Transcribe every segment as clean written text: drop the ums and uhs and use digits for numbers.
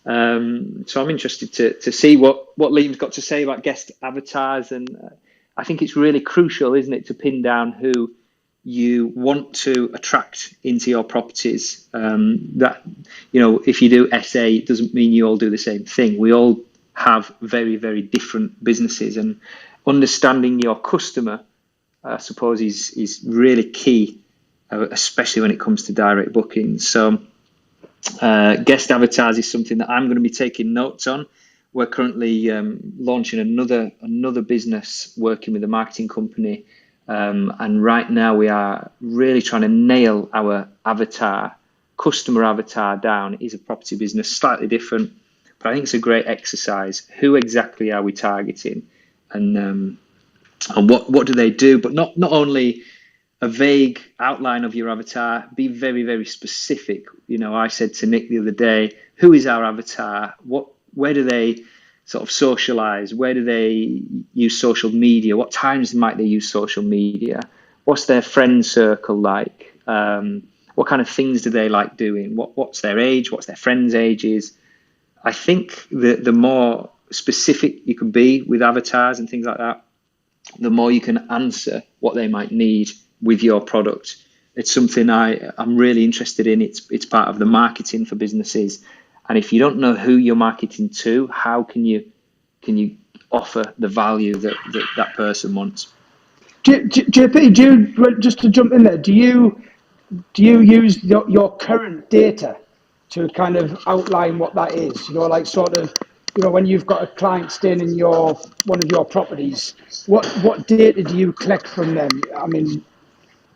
So I'm interested to see what Liam's got to say about guest avatars, and I think it's really crucial, isn't it, to pin down who you want to attract into your properties. That, if you do SA, it doesn't mean you all do the same thing. We all have very, very different businesses, and understanding your customer, I suppose, is really key, especially when it comes to direct bookings. So guest avatars is something that I'm going to be taking notes on. We're currently launching another business, working with a marketing company, and right now we are really trying to nail our customer avatar down. It is a property business, slightly different, but I think it's a great exercise. Who exactly are we targeting, and what do they do? But not only a vague outline of your avatar, be very, very specific. I said to Nick the other day, who is our avatar? Where do they sort of socialize? Where do they use social media? What times might they use social media? What's their friend circle like? What kind of things do they like doing? What's their age? What's their friends' ages? I think the more specific you can be with avatars and things like that, the more you can answer what they might need with your product. It's something I'm really interested in. It's part of the marketing for businesses. And if you don't know who you're marketing to, how can you offer the value that person wants? JP, just to jump in there, do you use your current data to kind of outline what that is? When you've got a client staying in one of your properties, what data do you collect from them? I mean,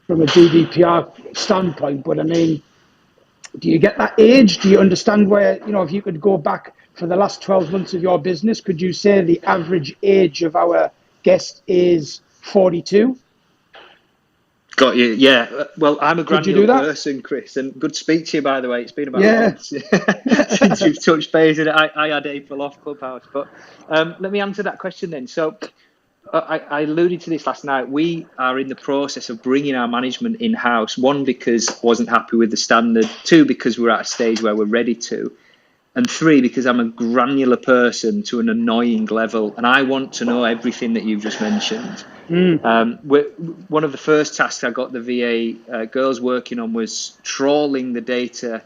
from a GDPR standpoint, but I mean, do you get that age? Do you understand where, if you could go back for the last 12 months of your business, could you say the average age of our guest is 42? Got you. Yeah. Well, I'm a granular person, Chris, and good to speak to you, by the way. It's been about a month since you've touched base, and I had April off Clubhouse. But let me answer that question then. So I alluded to this last night. We are in the process of bringing our management in-house. One, because I wasn't happy with the standard. Two, because we're at a stage where we're ready to. And three, because I'm a granular person to an annoying level, and I want to know everything that you've just mentioned. One of the first tasks I got the VA girls working on was trawling the data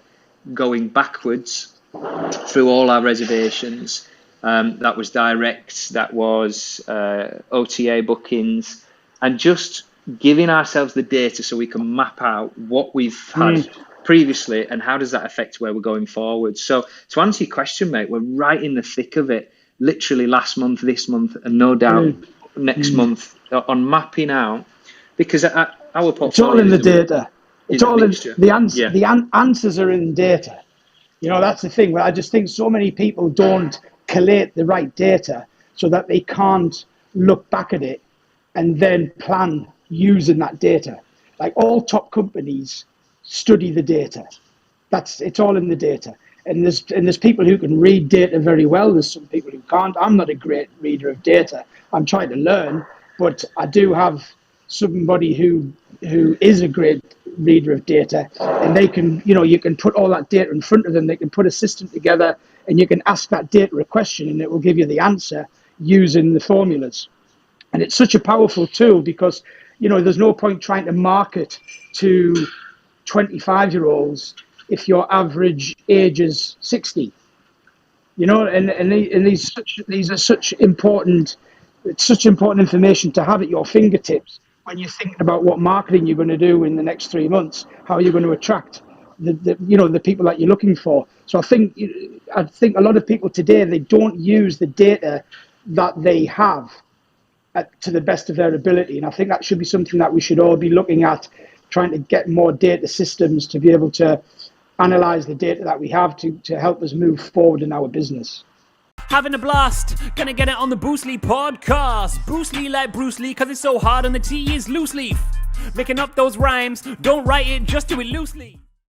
going backwards through all our reservations. That was direct, that was OTA bookings, and just giving ourselves the data so we can map out what we've had previously and how does that affect where we're going forward. So to answer your question, mate, we're right in the thick of it, literally last month, this month, and no doubt next month on mapping out, because our portfolio, it's all in the data. It's all in the answers are in data. That's the thing. Where I just think so many people don't collate the right data so that they can't look back at it and then plan using that data. Like all top companies study the data. It's all in the data. And there's people who can read data very well. There's some people who can't. I'm not a great reader of data. I'm trying to learn, but I do have somebody who is a great reader of data, and they can, you can put all that data in front of them. They can put a system together, and you can ask that data a question, and it will give you the answer using the formulas. And it's such a powerful tool because, there's no point trying to market to 25-year-olds if your average age is 60. And these are such important information to have at your fingertips when you're thinking about what marketing you're going to do in the next 3 months, how you're going to attract the people that you're looking for. So I think a lot of people today, they don't use the data that they have to the best of their ability, and I think that should be something that we should all be looking at, trying to get more data systems to be able to analyze the data that we have to help us move forward in our business. Having a blast, gonna get it on the Bruce Lee podcast. Bruce Lee like Bruce Lee, cause it's so hard and the T is loose leaf. Making up those rhymes, don't write it, just do it loosely.